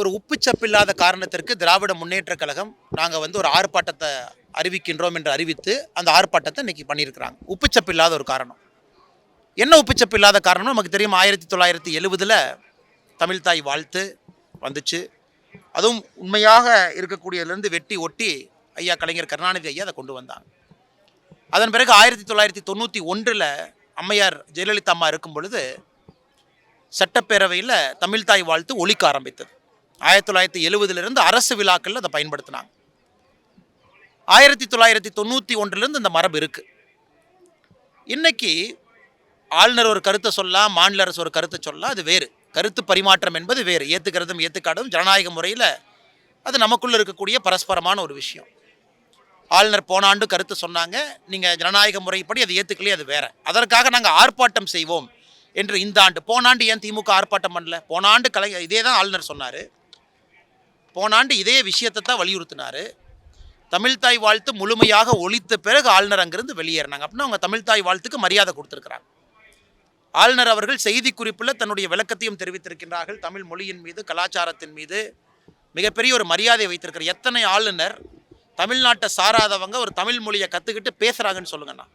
ஒரு உப்புச்சப்பில்லாத காரணத்திற்கு திராவிட முன்னேற்ற கழகம் நாங்கள் ஒரு ஆர்ப்பாட்டத்தை அறிவிக்கின்றோம் என்று அறிவித்து அந்த ஆர்ப்பாட்டத்தை இன்னைக்கு பண்ணியிருக்கிறாங்க. உப்புச்சப்பில்லாத ஒரு காரணம். என்ன உப்புச்சப்பில்லாத காரணம் நமக்கு தெரியும். 1970 தமிழ்தாய் வாழ்த்து வந்துச்சு. அதுவும் உண்மையாக இருக்கக்கூடியதுலேருந்து வெட்டி ஒட்டி ஐயா கலைஞர் கருணாநிதி ஐயா அதை கொண்டு வந்தாங்க. அதன் பிறகு 1991 அம்மையார் ஜெயலலிதா அம்மா இருக்கும் பொழுது சட்டப்பேரவையில் தமிழ்தாய் வாழ்த்து ஒலிக்க ஆரம்பித்தது. 1970 அரசு விழாக்களில் அதை பயன்படுத்தினாங்க. 1991 இந்த மரபு இருக்கு. இன்னைக்கு ஆளுநர் ஒரு கருத்தை சொல்லலாம், மாநில அரசு ஒரு கருத்தை சொல்லலாம், அது வேறு. கருத்து பரிமாற்றம் என்பது வேறு. ஏற்றுக்கிறதும் ஏற்றுக்காடும் ஜனநாயக முறையில் அது நமக்குள்ள இருக்கக்கூடிய பரஸ்பரமான ஒரு விஷயம். ஆளுநர் போன ஆண்டு கருத்து சொன்னாங்க, நீங்கள் ஜனநாயக முறைப்படி அதை ஏற்றுக்கலையே, அது வேற. அதற்காக நாங்கள் ஆர்ப்பாட்டம் செய்வோம் என்று இந்த ஆண்டு. போன ஆண்டு ஏன் திமுக ஆர்ப்பாட்டம் பண்ணல? போன ஆண்டு இதே தான் ஆளுநர் சொன்னார். போன ஆண்டு இதே விஷயத்தை தான் வலியுறுத்தினார். தமிழ்தாய் வாழ்த்து முழுமையாக ஒழித்த பிறகு ஆளுநர் அங்கிருந்து வெளியேறினாங்க. அப்படின்னா அவங்க தமிழ்தாய் வாழ்த்துக்கு மரியாதை கொடுத்துருக்கிறாங்க. ஆளுநர் அவர்கள் செய்தி குறிப்பில் தன்னுடைய விளக்கத்தையும் தெரிவித்திருக்கின்றார்கள். தமிழ் மொழியின் மீது, கலாச்சாரத்தின் மீது மிகப்பெரிய ஒரு மரியாதை வைத்திருக்கிறார். எத்தனை ஆளுநர் தமிழ்நாட்டை சாராதவங்க ஒரு தமிழ் மொழியை கற்றுக்கிட்டு பேசுகிறாங்கன்னு சொல்லுங்கண்ணா.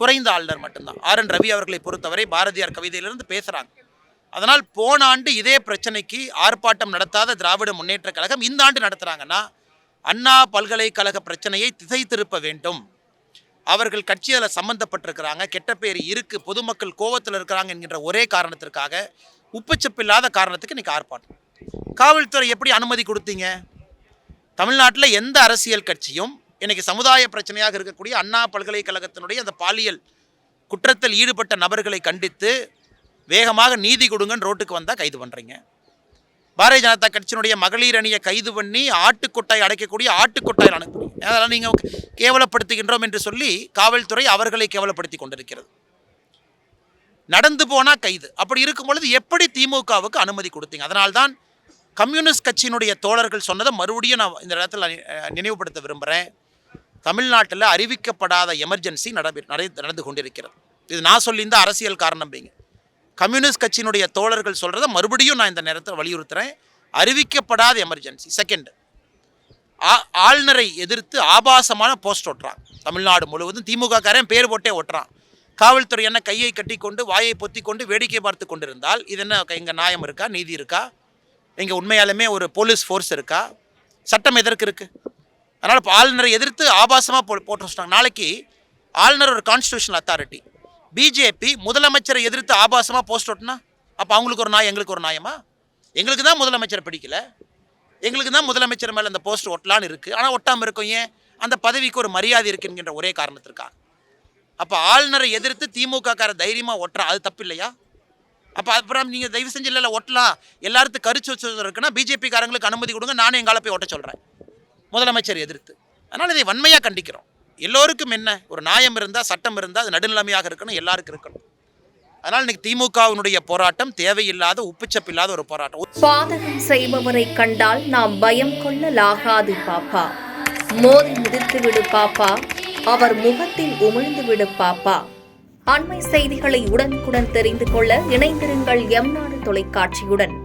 குறைந்த ஆளுநர் மட்டும்தான். ஆர்.என். ரவி அவர்களை பொறுத்தவரை பாரதியார் கவிதையிலிருந்து பேசுகிறாங்க. அதனால் போன ஆண்டு இதே பிரச்சனைக்கு ஆர்ப்பாட்டம் நடத்தாத திராவிட முன்னேற்ற கழகம் இந்த ஆண்டு நடத்துகிறாங்கன்னா அண்ணா பல்கலைக்கழக பிரச்சனையை திசை திருப்ப வேண்டும். அவர்கள் கட்சி அதில் சம்பந்தப்பட்டிருக்கிறாங்க, கெட்ட பேர் இருக்குது, பொதுமக்கள் கோவத்தில் இருக்கிறாங்க என்கின்ற ஒரே காரணத்திற்காக உப்புச்சப்பில்லாத காரணத்துக்கு இன்றைக்கி ஆர்ப்பாட்டம். காவல்துறை எப்படி அனுமதி கொடுத்தீங்க? தமிழ்நாட்டில் எந்த அரசியல் கட்சியும் இன்றைக்கி சமுதாய பிரச்சனையாக இருக்கக்கூடிய அண்ணா பல்கலைக்கழகத்தினுடைய அந்த பாலியல் குற்றத்தில் ஈடுபட்ட நபர்களை கண்டித்து வேகமாக நீதி கொடுங்கன்னு ரோட்டுக்கு வந்தால் கைது பண்ணுறீங்க. பாரதிய ஜனதா கட்சியினுடைய மகளிர் அணியை கைது பண்ணி ஆட்டுக்கொட்டாய் அடைக்கக்கூடிய ஆட்டுக்கொட்டாயில் அனுப்புறீங்க. அதனால் நீங்கள் கேவலப்படுத்துகின்றோம் என்று சொல்லி காவல்துறை அவர்களை கேவலப்படுத்தி கொண்டிருக்கிறது. நடந்து போனால் கைது. அப்படி இருக்கும் பொழுது எப்படி திமுகவுக்கு அனுமதி கொடுத்தீங்க? அதனால்தான் கம்யூனிஸ்ட் கட்சியினுடைய தோழர்கள் சொன்னதை மறுபடியும் நான் இந்த இடத்துல நினைவுபடுத்த விரும்புகிறேன். தமிழ்நாட்டில் அறிவிக்கப்படாத எமர்ஜென்சி நடந்து கொண்டிருக்கிறது. இது நான் சொல்லி இந்த அரசியல் காரணம் பீங்க. கம்யூனிஸ்ட் கட்சியினுடைய தோழர்கள் சொல்கிறத மறுபடியும் நான் இந்த நேரத்தில் வலியுறுத்துகிறேன். அறிவிக்கப்படாத எமர்ஜென்சி. செகண்ட், ஆளுநரை எதிர்த்து ஆபாசமான போஸ்ட் ஒட்டுறான். தமிழ்நாடு முழுவதும் திமுக காரன் பேர் போட்டே ஒட்டுறான். காவல்துறை என்ன கையை கட்டி கொண்டு வாயை பொத்தி கொண்டு வேடிக்கை பார்த்து கொண்டிருந்தால் இது என்ன இங்கே நியாயம் இருக்கா? நீதி இருக்கா? இங்கே உண்மையாலுமே ஒரு போலீஸ் ஃபோர்ஸ் இருக்கா? சட்டம் எதற்கு இருக்குது? அதனால் இப்போ ஆளுநரை எதிர்த்து ஆபாசமாக போட்டு வச்சுட்டாங்க. நாளைக்கு ஆளுநர் ஒரு கான்ஸ்டியூஷனல் அத்தாரிட்டி. பிஜேபி முதலமைச்சரை எதிர்த்து ஆபாசமாக போஸ்ட் ஓட்டினா அப்போ அவங்களுக்கு ஒரு நியாயம், எங்களுக்கு ஒரு நியாயமா? எங்களுக்கு தான் முதலமைச்சரை பிடிக்கல, எங்களுக்கு தான் முதலமைச்சர் மேலே அந்த போஸ்ட் ஒட்டலான்னு இருக்குது. ஆனால் ஒட்டாமல் இருக்கும். ஏன்? அந்த பதவிக்கு ஒரு மரியாதை இருக்குங்கிற ஒரே காரணத்திற்காக. அப்போ ஆளுநரை எதிர்த்து திமுக கார தைரியமாக ஒட்டுறான், அது தப்பு இல்லையா? அப்போ அப்புறம் நீங்கள் தயவு செஞ்சு இல்லை ஒட்டலாம், எல்லாருக்கும் கருத்து வச்சு இருக்குன்னா பிஜேபி காரங்களுக்கு அனுமதி கொடுங்க, நானே எங்கால போய் ஒட்ட சொல்கிறேன் முதலமைச்சர் எதிர்த்து. அதனால் இதை வன்மையாக கண்டிக்கிறோம். எல்லோருக்கும் என்ன ஒரு நியாயம் இருந்தால், சட்டம் இருந்தால், அது நடுநிலைமையாக இருக்கணும், எல்லாருக்கும் இருக்கணும். அதனால் இன்னைக்கு திமுகவினுடைய போராட்டம் தேவையில்லாத உப்புச்சப்பில்லாத ஒரு போராட்டம். பாதகம் செய்பவரை கண்டால் நாம் பயம் கொள்ளலாகாது பாப்பா, மோதி மிதித்து விடு பாப்பா, அவர் முகத்தில் உமிழ்ந்து விடு பாப்பா. அண்மை செய்திகளை உடனுக்குடன் தெரிந்து கொள்ள இணைந்திருங்கள் எம் நாடு தொலைக்காட்சியுடன்.